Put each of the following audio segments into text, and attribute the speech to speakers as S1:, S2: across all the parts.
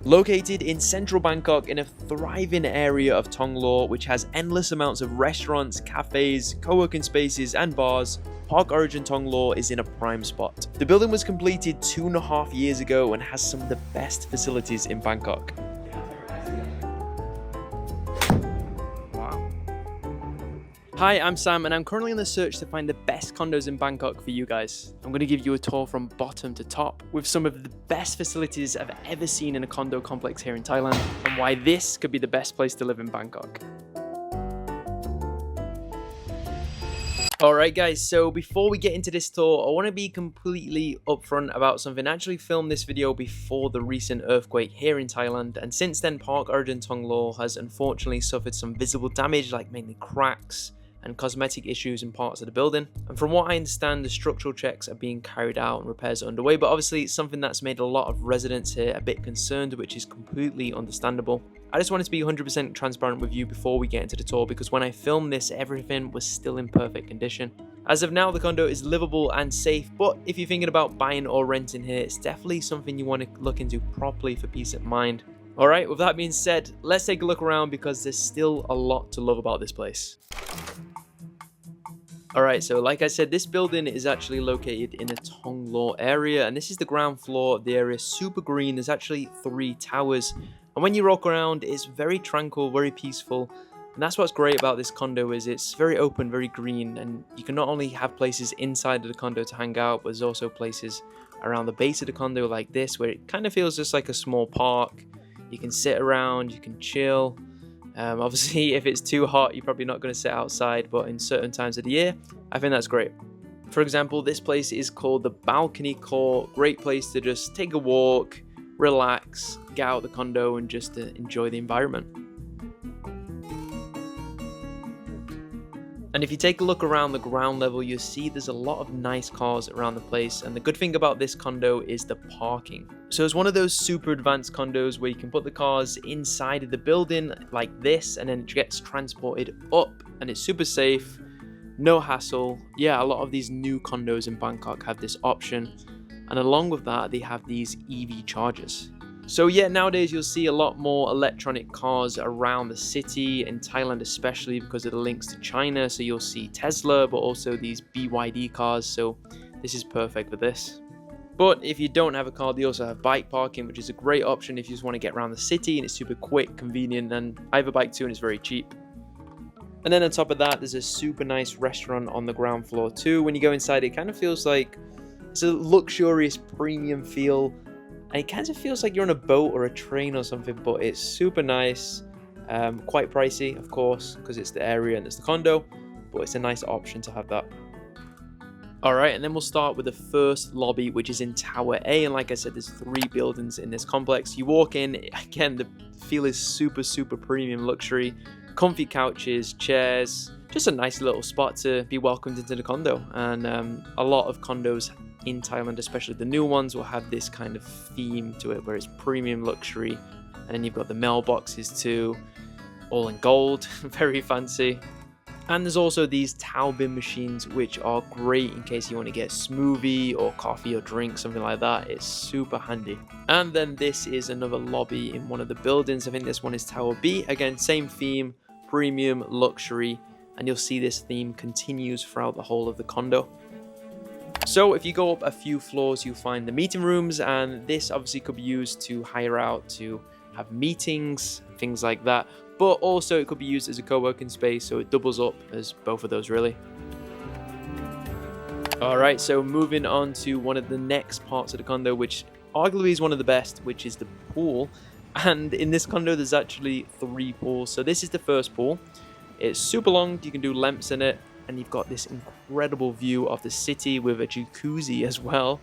S1: Located in central Bangkok in a thriving area of Thonglor, which has endless amounts of restaurants, cafes, co-working spaces and bars, Park Origin Thonglor is in a prime spot. The building was completed 2.5 years ago and has some of the best facilities in Bangkok. Hi, I'm Sam and I'm currently on the search to find the best condos in Bangkok for you guys. I'm going to give you a tour from bottom to top with some of the best facilities I've ever seen in a condo complex here in Thailand and why this could be the best place to live in Bangkok. Alright guys, so before we get into this tour, I want to be completely upfront about something. I actually filmed this video before the recent earthquake here in Thailand, and since then Park Origin Thonglor has unfortunately suffered some visible damage, like mainly cracks and cosmetic issues in parts of the building. And from what I understand, the structural checks are being carried out and repairs are underway, but obviously it's something that's made a lot of residents here a bit concerned, which is completely understandable. I just wanted to be 100% transparent with you before we get into the tour, because when I filmed this, everything was still in perfect condition. As of now, the condo is livable and safe, but if you're thinking about buying or renting here, it's definitely something you want to look into properly for peace of mind. Alright, with that being said, let's take a look around because there's still a lot to love about this place. Alright, so like I said, this building is actually located in a Thonglor area, and this is the ground floor. The area is super green. There's actually 3 towers, and when you walk around, it's very tranquil, very peaceful. And that's what's great about this condo, is it's very open, very green, and you can not only have places inside of the condo to hang out, but there's also places around the base of the condo like this, where it kind of feels just like a small park. You can sit around, you can chill. Obviously, if it's too hot, you're probably not going to sit outside, but in certain times of the year, I think that's great. For example, this place is called the Balcony Court. Great place to just take a walk, relax, get out of the condo and just enjoy the environment. And if you take a look around the ground level, you'll see there's a lot of nice cars around the place. And the good thing about this condo is the parking. So it's one of those super advanced condos where you can put the cars inside of the building like this, and then it gets transported up, and it's super safe, no hassle. Yeah, a lot of these new condos in Bangkok have this option. And along with that, they have these EV chargers. So yeah, nowadays you'll see a lot more electronic cars around the city, in Thailand especially because of the links to China. So you'll see Tesla, but also these BYD cars. So this is perfect for this. But if you don't have a car, they also have bike parking, which is a great option if you just want to get around the city, and it's super quick, convenient, and I have a bike too and it's very cheap. And then on top of that, there's a super nice restaurant on the ground floor too. When you go inside, it kind of feels like it's a luxurious premium feel. And it kind of feels like you're on a boat or a train or something, but it's super nice. Quite pricey, of course, because it's the area and it's the condo, but it's a nice option to have that. Alright, and then we'll start with the first lobby, which is in Tower A. And like I said, there's 3 buildings in this complex. You walk in, again, the feel is super, super premium luxury. Comfy couches, chairs, just a nice little spot to be welcomed into the condo. And a lot of condos in Thailand, especially the new ones, will have this kind of theme to it where it's premium luxury. And then you've got the mailboxes too, all in gold, very fancy. And there's also these towel bin machines, which are great in case you want to get a smoothie or coffee or drink, something like that. It's super handy. And then this is another lobby in one of the buildings. I think this one is Tower B. Again, same theme, premium luxury. And you'll see this theme continues throughout the whole of the condo. So if you go up a few floors, you'll find the meeting rooms, and this obviously could be used to hire out to have meetings, things like that. But also it could be used as a co-working space, so it doubles up as both of those really. Alright, so moving on to one of the next parts of the condo, which arguably is one of the best, which is the pool. And in this condo there's actually 3 pools. So this is the first pool. It's super long, you can do lengths in it. And you've got this incredible view of the city with a jacuzzi as well.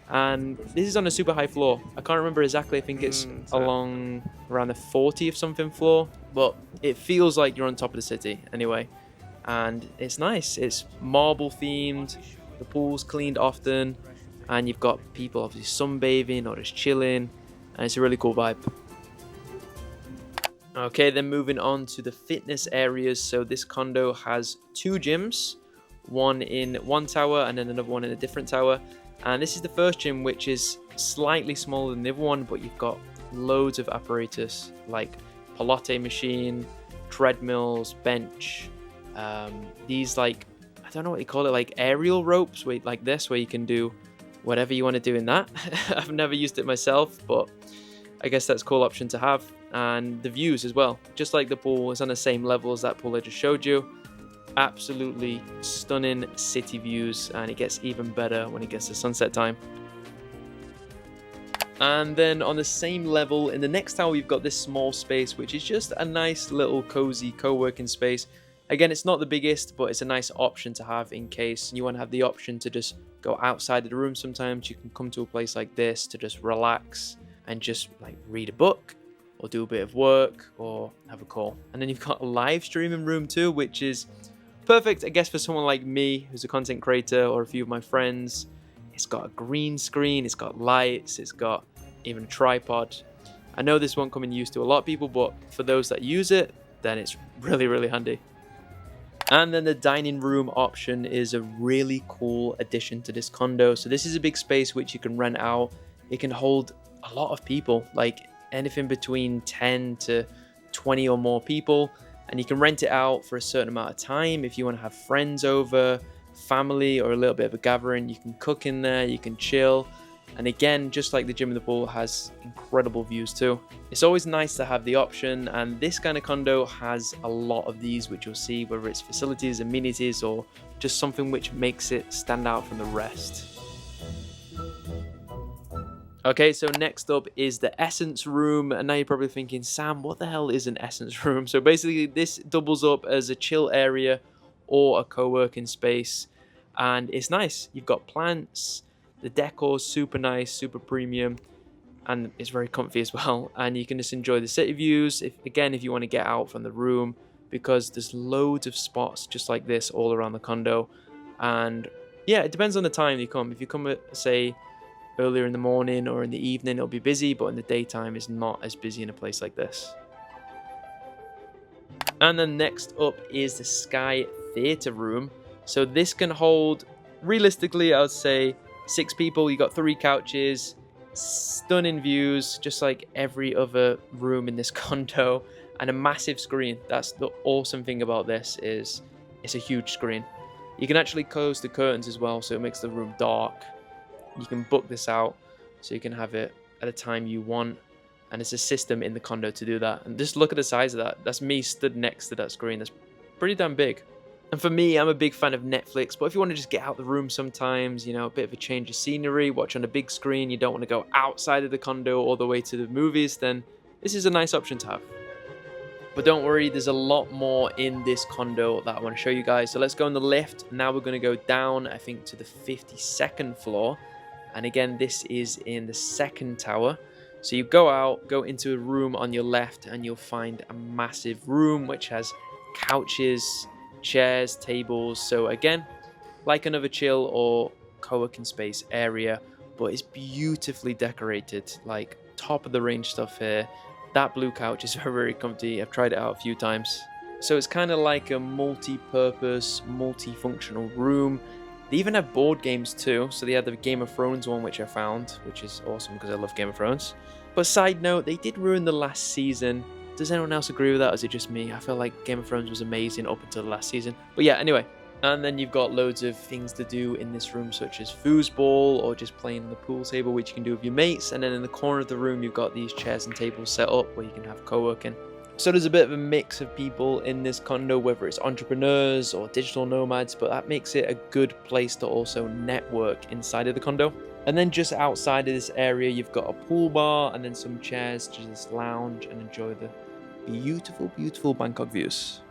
S1: And this is on a super high floor. I can't remember exactly. I think it's along around the 40th something floor. But it feels like you're on top of the city anyway. And it's nice. It's marble themed. The pool's cleaned often. And you've got people obviously sunbathing or just chilling. And it's a really cool vibe. Okay, then moving on to the fitness areas. So this condo has 2 gyms, one in one tower and then another one in a different tower. And this is the first gym, which is slightly smaller than the other one, but you've got loads of apparatus like Pilates machine, treadmills, bench, these like, I don't know what you call it, like aerial ropes like this, where you can do whatever you want to do in that. I've never used it myself, but I guess that's a cool option to have. And the views as well, just like the pool, is on the same level as that pool I just showed you. Absolutely stunning city views, and it gets even better when it gets to sunset time. And then on the same level, in the next tower, we've got this small space, which is just a nice little cozy co-working space. Again, it's not the biggest, but it's a nice option to have in case you want to have the option to just go outside of the room. Sometimes you can come to a place like this to just relax and just like read a book or do a bit of work or have a call. And then you've got a live streaming room too, which is perfect, I guess, for someone like me who's a content creator, or a few of my friends. It's got a green screen, it's got lights, it's got even a tripod. I know this won't come in use to a lot of people, but for those that use it, then it's really, really handy. And then the dining room option is a really cool addition to this condo. So this is a big space which you can rent out. It can hold a lot of people, like anything between 10 to 20 or more people. And you can rent it out for a certain amount of time. If you want to have friends over, family, or a little bit of a gathering, you can cook in there, you can chill. And again, just like the gym and the pool, has incredible views too. It's always nice to have the option, and this kind of condo has a lot of these, which you'll see, whether it's facilities, amenities, or just something which makes it stand out from the rest. Okay, so next up is the Essence Room, and now you're probably thinking, Sam, what the hell is an Essence Room? So basically this doubles up as a chill area or a co-working space, and it's nice. You've got plants, the decor's super nice, super premium, and it's very comfy as well, and you can just enjoy the city views, if you want to get out from the room, because there's loads of spots just like this all around the condo. And yeah, it depends on the time you come. If you come at, say, earlier in the morning or in the evening, it'll be busy, but in the daytime it's not as busy in a place like this. And then next up is the Sky Theatre Room. So this can hold, realistically, I would say 6 people. You got 3 couches, stunning views, just like every other room in this condo, and a massive screen. That's the awesome thing about this, is it's a huge screen. You can actually close the curtains as well, so it makes the room dark. You can book this out so you can have it at a time you want, and it's a system in the condo to do that. And just look at the size of that. That's me stood next to that screen. That's pretty damn big. And for me, I'm a big fan of Netflix, but if you want to just get out the room sometimes, you know, a bit of a change of scenery, watch on a big screen, you don't want to go outside of the condo all the way to the movies, then this is a nice option to have. But don't worry, there's a lot more in this condo that I want to show you guys. So let's go on the lift. Now we're going to go down, I think, to the 52nd floor. And again, this is in the 2nd tower. So you go out, go into a room on your left, and you'll find a massive room which has couches, chairs, tables. So again, like another chill or co-working space area, but it's beautifully decorated, like top of the range stuff here. That blue couch is very, very comfy. I've tried it out a few times. So it's kind of like a multi-purpose, multi-functional room. They even have board games too. So they had the Game of Thrones one, which I found, which is awesome because I love Game of Thrones. But side note, they did ruin the last season. Does anyone else agree with that, or is it just me? I feel like Game of Thrones was amazing up until the last season. But yeah, anyway. And then you've got loads of things to do in this room, such as foosball or just playing on the pool table, which you can do with your mates. And then in the corner of the room, you've got these chairs and tables set up where you can have co-working. So there's a bit of a mix of people in this condo, whether it's entrepreneurs or digital nomads, but that makes it a good place to also network inside of the condo. And then just outside of this area, you've got a pool bar and then some chairs to just lounge and enjoy the beautiful, beautiful Bangkok views.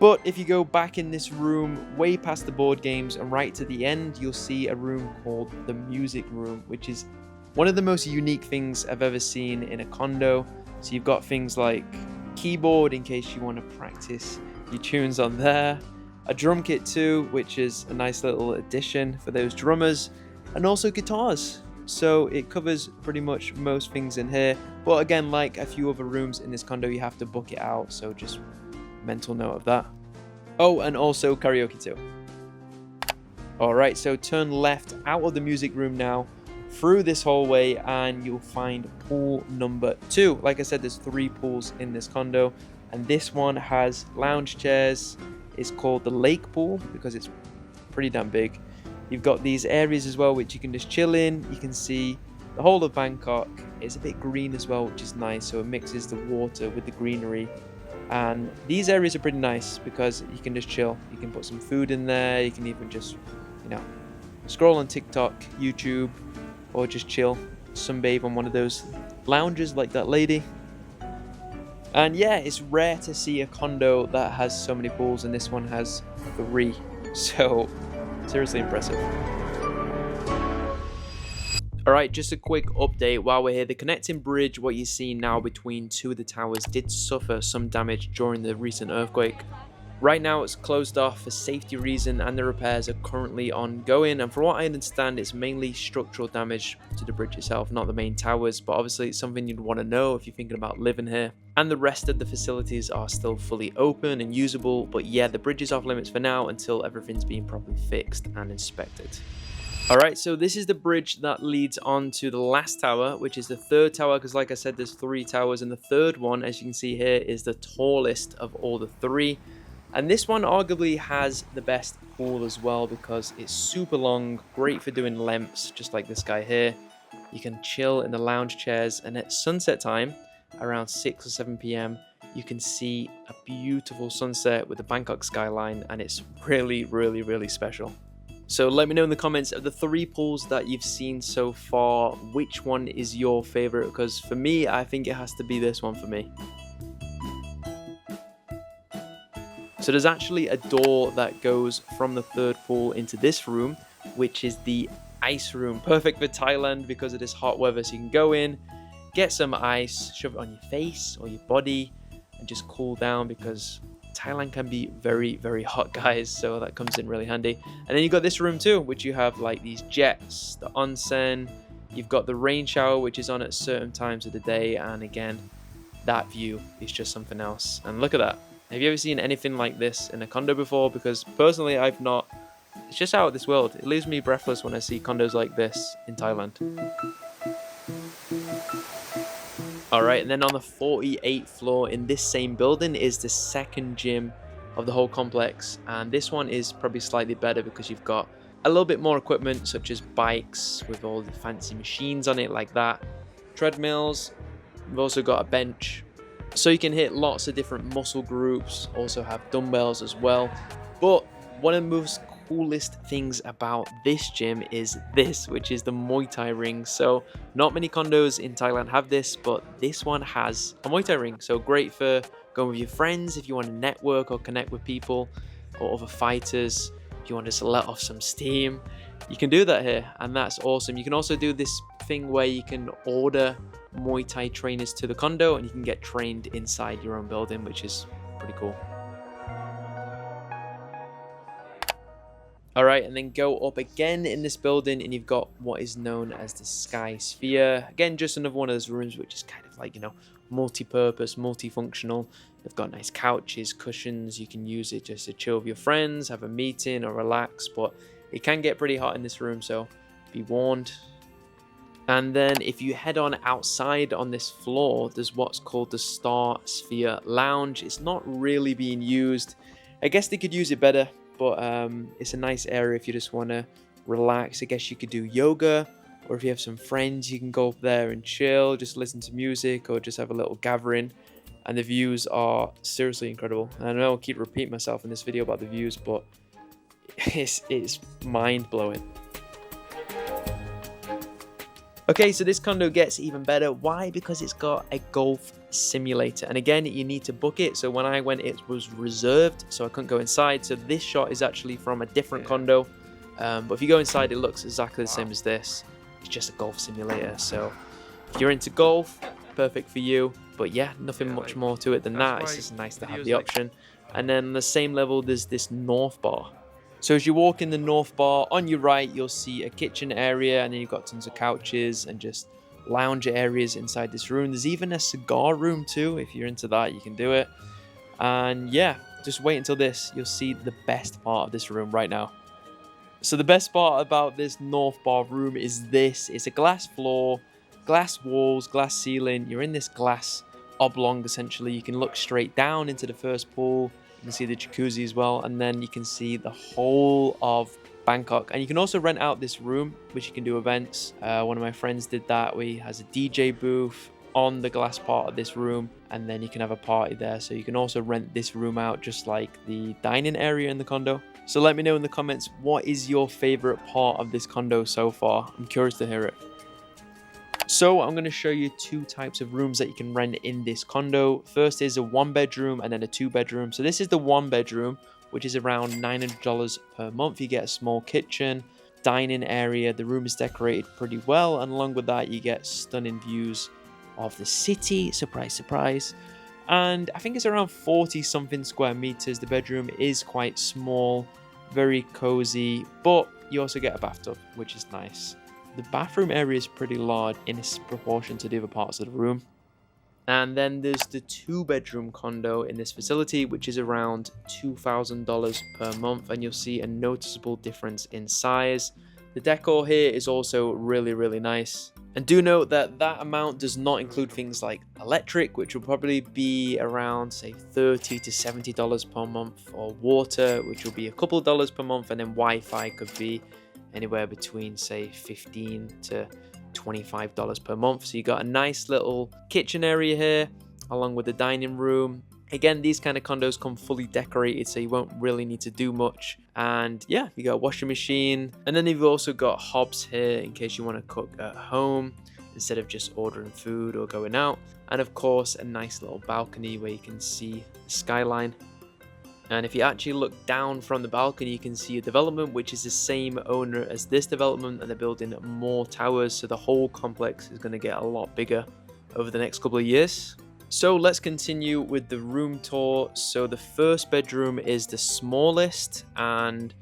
S1: But if you go back in this room, way past the board games and right to the end, you'll see a room called the Music Room, which is one of the most unique things I've ever seen in a condo. So you've got things like keyboard in case you want to practice your tunes on there, a drum kit too, which is a nice little addition for those drummers, and also guitars. So it covers pretty much most things in here. But again, like a few other rooms in this condo, you have to book it out, so just mental note of that. Oh, and also karaoke too. Alright, so turn left out of the music room now, through this hallway and you'll find pool number 2. Like I said, there's 3 pools in this condo, and this one has lounge chairs. It's called the lake pool because it's pretty damn big. You've got these areas as well which you can just chill in. You can see the whole of Bangkok. It's a bit green as well, which is nice, so it mixes the water with the greenery. And these areas are pretty nice because you can just chill. You can put some food in there. You can even just, you know, scroll on TikTok, YouTube, or just chill, sunbathe on one of those lounges like that lady. And yeah, it's rare to see a condo that has so many pools, and this one has 3. So seriously impressive. Alright, just a quick update while we're here. The connecting bridge, what you see now between 2 of the towers, did suffer some damage during the recent earthquake. Right now it's closed off for safety reason and the repairs are currently ongoing, and from what I understand it's mainly structural damage to the bridge itself, not the main towers, but obviously it's something you'd want to know if you're thinking about living here. And the rest of the facilities are still fully open and usable, but yeah, the bridge is off limits for now until everything's been properly fixed and inspected. Alright, so this is the bridge that leads on to the last tower, which is the 3rd tower, because like I said, there's 3 towers, and the 3rd one, as you can see here, is the tallest of all the 3. And this one arguably has the best pool as well because it's super long, great for doing lengths, just like this guy here. You can chill in the lounge chairs, and at sunset time, around 6 or 7 p.m, you can see a beautiful sunset with the Bangkok skyline, and it's really, really, really special. So let me know in the comments, of the 3 pools that you've seen so far, which one is your favorite? Because for me, I think it has to be this one for me. So there's actually a door that goes from the 3rd pool into this room, which is the ice room. Perfect for Thailand because of this hot weather. So you can go in, get some ice, shove it on your face or your body, and just cool down because Thailand can be very, very hot, guys, so that comes in really handy. And then you've got this room too, which you have like these jets, the onsen, you've got the rain shower, which is on at certain times of the day, and again, that view is just something else. And look at that. Have you ever seen anything like this in a condo before? Because personally, I've not. It's just out of this world. It leaves me breathless when I see condos like this in Thailand. Alright, and then on the 48th floor in this same building is the 2nd gym of the whole complex, and this one is probably slightly better because you've got a little bit more equipment such as bikes with all the fancy machines on it like that, treadmills, we've also got a bench, so you can hit lots of different muscle groups, also have dumbbells as well. But one of the most coolest things about this gym is this, which is the Muay Thai ring. So not many condos in Thailand have this, but this one has a Muay Thai ring. So great for going with your friends if you want to network or connect with people or other fighters. If you want to just let off some steam, you can do that here, and that's awesome. You can also do this thing where you can order Muay Thai trainers to the condo and you can get trained inside your own building, which is pretty cool. Alright, and then go up again in this building and you've got what is known as the Sky Sphere. Again, just another one of those rooms which is kind of like, you know, multi-purpose, multifunctional. They've got nice couches, cushions. You can use it just to chill with your friends, have a meeting or relax, but it can get pretty hot in this room, so be warned. And then if you head on outside on this floor, there's what's called the Star Sphere Lounge. It's not really being used. I guess they could use it better, but it's a nice area if you just want to relax. I guess you could do yoga, or if you have some friends, you can go up there and chill, just listen to music, or just have a little gathering. And the views are seriously incredible. And I know I'll keep repeating myself in this video about the views, but it's mind-blowing. Okay, so this condo gets even better. Why? Because it's got a golf simulator. And again, you need to book it. So when I went, it was reserved, so I couldn't go inside. So this shot is actually from a different condo. But if you go inside, it looks exactly the same as this. It's just a golf simulator. So if you're into golf, perfect for you. But yeah, nothing much more to it than that. It's just nice to have the option. And then on the same level, there's this north bar. So as you walk in the north bar, on your right, you'll see a kitchen area, and then you've got tons of couches and just lounge areas inside this room. There's even a cigar room too. If you're into that, you can do it. And yeah, just wait until this. You'll see the best part of this room right now. So the best part about this north bar room is this. It's a glass floor, glass walls, glass ceiling. You're in this glass oblong essentially. You can look straight down into the first pool. You can see the jacuzzi as well, and then you can see the whole of Bangkok. And you can also rent out this room, which you can do events. One of my friends did that, where he has a DJ booth on the glass part of this room, and then you can have a party there. So you can also rent this room out, just like the dining area in the condo. So let me know in the comments, what is your favorite part of this condo so far? I'm curious to hear it. So I'm going to show you two types of rooms that you can rent in this condo. First is a 1-bedroom and then a 2-bedroom. So this is the 1-bedroom, which is around $900 per month. You get a small kitchen, dining area. The room is decorated pretty well, and along with that you get stunning views of the city. Surprise, surprise. And I think it's around 40 something square meters. The bedroom is quite small, very cozy, but you also get a bathtub, which is nice. The bathroom area is pretty large in proportion to the other parts of the room. And then there's the 2-bedroom condo in this facility, which is around $2,000 per month, and you'll see a noticeable difference in size. The decor here is also really, really nice. And do note that that amount does not include things like electric, which will probably be around, say, $30 to $70 per month, or water, which will be a couple dollars per month, and then Wi-Fi could be anywhere between, say, $15 to $25 per month. So you got a nice little kitchen area here, along with the dining room. Again, these kind of condos come fully decorated, so you won't really need to do much. And yeah, you got a washing machine. And then you've also got hobs here in case you want to cook at home instead of just ordering food or going out. And of course, a nice little balcony where you can see the skyline. And if you actually look down from the balcony, you can see a development which is the same owner as this development, and they're building more towers. So the whole complex is going to get a lot bigger over the next couple of years. So let's continue with the room tour. So the first bedroom is the smallest, and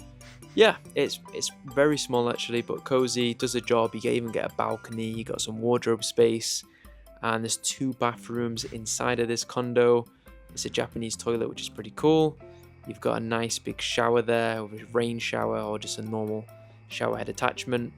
S1: yeah, it's very small actually, but cozy, does the job. You can even get a balcony, you got some wardrobe space, and there's 2 bathrooms inside of this condo. It's a Japanese toilet, which is pretty cool. You've got a nice big shower there, with a rain shower or just a normal shower head attachment.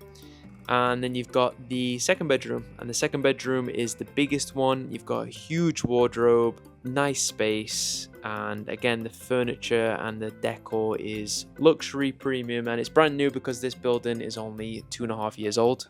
S1: And then you've got the second bedroom, and the second bedroom is the biggest one. You've got a huge wardrobe, nice space, and again, the furniture and the decor is luxury premium, and it's brand new because this building is only 2.5 years old.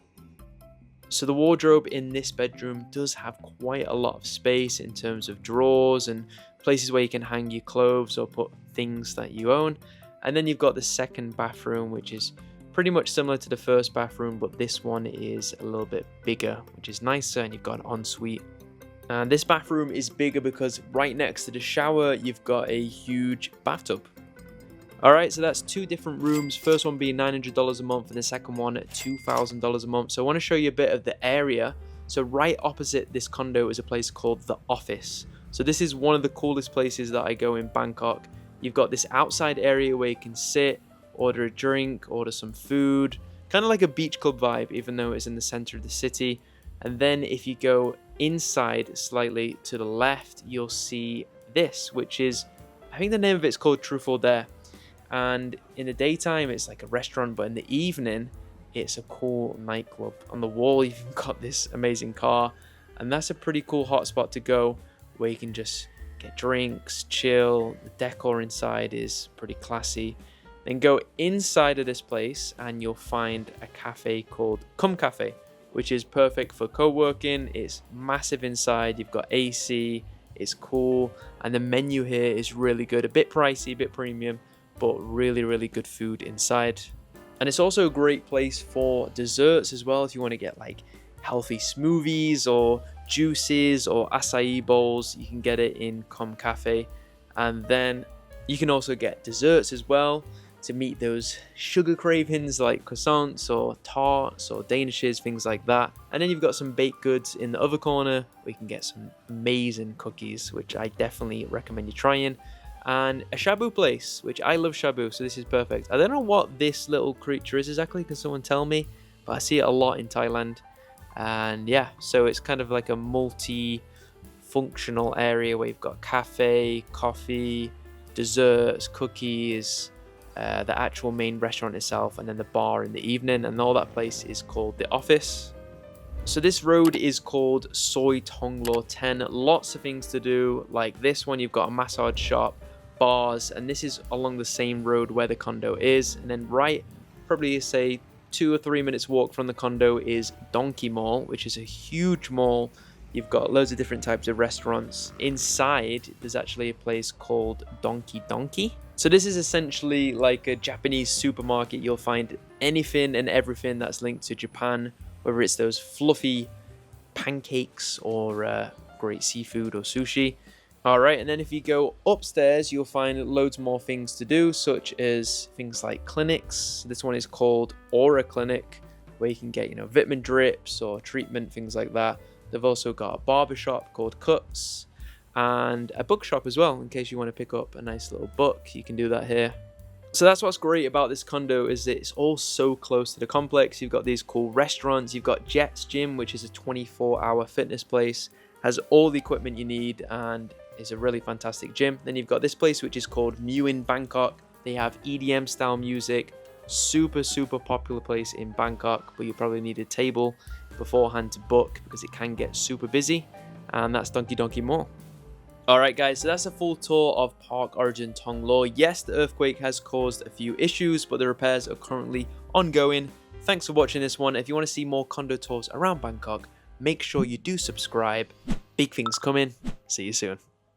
S1: So the wardrobe in this bedroom does have quite a lot of space in terms of drawers and places where you can hang your clothes or put things that you own. And then you've got the second bathroom, which is pretty much similar to the first bathroom, but this one is a little bit bigger, which is nicer, and you've got an ensuite. And this bathroom is bigger because right next to the shower, you've got a huge bathtub. Alright, so that's 2 different rooms. First one being $900 a month, and the second one at $2,000 a month. So I want to show you a bit of the area. So right opposite this condo is a place called The Office. So this is one of the coolest places that I go in Bangkok. You've got this outside area where you can sit, order a drink, order some food, kind of like a beach club vibe, even though it's in the center of the city. And then if you go inside slightly to the left, you'll see this, which is, I think the name of it's called Truffle there. And in the daytime, it's like a restaurant, but in the evening, it's a cool nightclub. On the wall, you've got this amazing car, and that's a pretty cool hotspot to go, where you can just get drinks, chill. The decor inside is pretty classy. Then go inside of this place and you'll find a cafe called Cafe, which is perfect for co-working. It's massive inside, you've got AC, it's cool, and the menu here is really good. A bit pricey, a bit premium, but really, really good food inside. And it's also a great place for desserts as well. If you want to get like healthy smoothies or juices or acai bowls, you can get it in Cafe. And then you can also get desserts as well to meet those sugar cravings like croissants or tarts or danishes, things like that. And then you've got some baked goods in the other corner where you can get some amazing cookies, which I definitely recommend you trying. And a shabu place, which I love shabu, so this is perfect. I don't know what this little creature is exactly, can someone tell me? But I see it a lot in Thailand. And yeah, so it's kind of like a multi-functional area where you've got cafe, coffee, desserts, cookies, the actual main restaurant itself, and then the bar in the evening, and all that place is called the office. So this road is called Soi Thonglor 10. Lots of things to do. Like this one, you've got a massage shop, bars, and this is along the same road where the condo is. And then right, probably say 2 or 3 minutes walk from the condo is Donkey Mall, which is a huge mall. You've got loads of different types of restaurants. Inside, there's actually a place called Donkey Donkey. So this is essentially like a Japanese supermarket. You'll find anything and everything that's linked to Japan, whether it's those fluffy pancakes or great seafood or sushi. All right, and then if you go upstairs, you'll find loads more things to do, such as things like clinics. This one is called Aura Clinic, where you can get, vitamin drips or treatment, things like that. They've also got a barbershop called Cuts and a bookshop as well, in case you want to pick up a nice little book. You can do that here. So that's what's great about this condo, is that it's all so close to the complex. You've got these cool restaurants. You've got Jet's Gym, which is a 24-hour fitness place, has all the equipment you need, and is a really fantastic gym. Then you've got this place, which is called movingtothailand. They have EDM style music. Super popular place in Bangkok, but you probably need a table beforehand to book because it can get super busy. And that's Donkey Mall. Alright guys, so that's a full tour of Park Origin Thonglor. Yes, the earthquake has caused a few issues, but the repairs are currently ongoing. Thanks for watching this one. If you want to see more condo tours around Bangkok, make sure you do subscribe. Big things coming. See you soon.